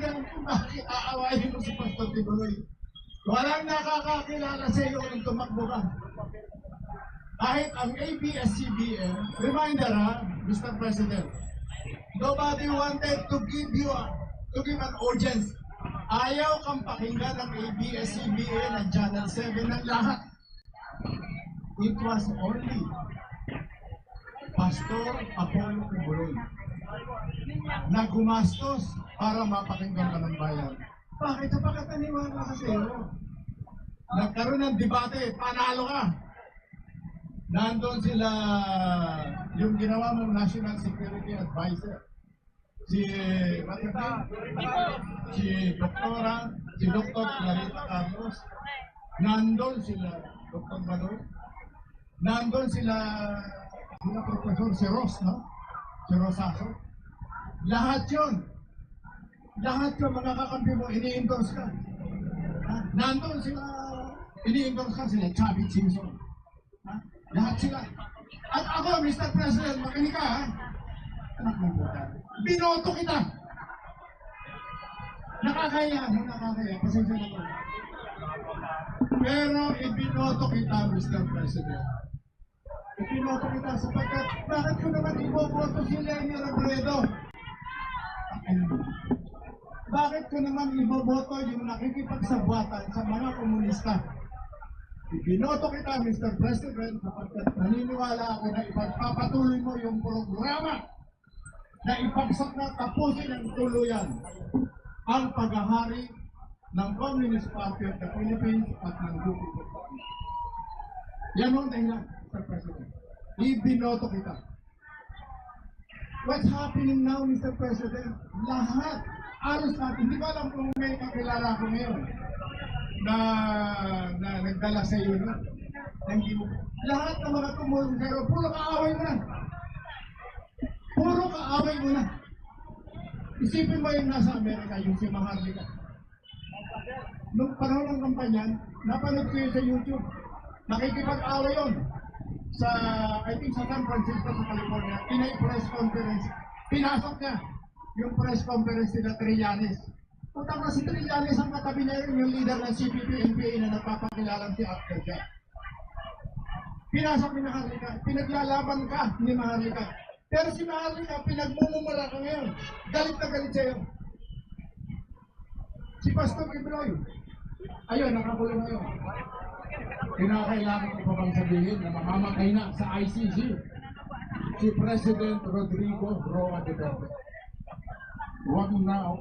maintindihan kung bakit aawayin mo si Pastor Tibuloy. Walang nakakakilala sa iyo nung tumakbo ka. Kahit ang ABS-CBN, reminder ha, Mr. President, nobody wanted to give an audience. Ayaw kang pakinggan ng ABS-CBN at Channel 7 ng lahat. It was only Pastor Apollo Tibuloy na gumastos para mapakinggan ka ng bayan. Bakit napakataniwala ka sa iyo? Nagkaroon ng debate, panalo ka. Nandun sila, yung ginawa mong National Security Advisor, si Dr. Clarita Carlos, nandun sila, Dr. Badoy, nandun sila Professor si Ross, no? Si Rosaso. Lahat yun, mga kakampi mo, ini-endorse ka. Nandun sila, ini-endorse ka sila, Chavit Simpson. Lahat sila. At ako, Mr. President, makinig ka, ha? Anak mo po. Binoto kita. Nakakaya, pasensya na ko. Pero ibinoto kita, Mr. President. Ibinoto kita sapagkat bakit ko naman iboboto si Lenny Robredo? Bakit ko naman iboboto yung nakikipagsabwatan sa mga komunista? Ibinoto kita, Mr. President, sapagkat naniniwala ako na ipagpapatuloy mo yung programa na ipagsak na tapusin ng tuluyan ang paghahari ng Communist Party of the Philippines at ng Grupo Communist. Yan ang dahilan, Mr. President. Ibinoto kita. What's happening now, Mr. President? Lahat, alos natin. Hindi ko alam kung may kakilala ko ngayon na nagdala sa iyo na. Lahat ng mga tumulong sa iyo, puro kaaway mo na. Puro kaaway mo na. Isipin mo yung nasa Amerika, yung si Maharlika. Nung panahon ng kampanyan, napanood ko yun sa YouTube. Nakikipag-away yun. I think sa San Francisco, sa California, press conference. Pinasok niya yung press conference nila Trillanes. Punta na si Trillanes ang katabi niya yung leader ng CPP-NPA na nagpapakilalang si Actor siya. Pinasok ni Maharlika, pinaglalaban ka ni Maharlika. Pero si Maharlika, pinagmumumula ka ngayon. Galit na galit sa'yo. Si Pastor Tibuloy, ayun, nakakulong ngayon. Kinakailangan ko pa bang sabihin na mamamatay na sa ICC si President Rodrigo Roa Duterte. Huwag na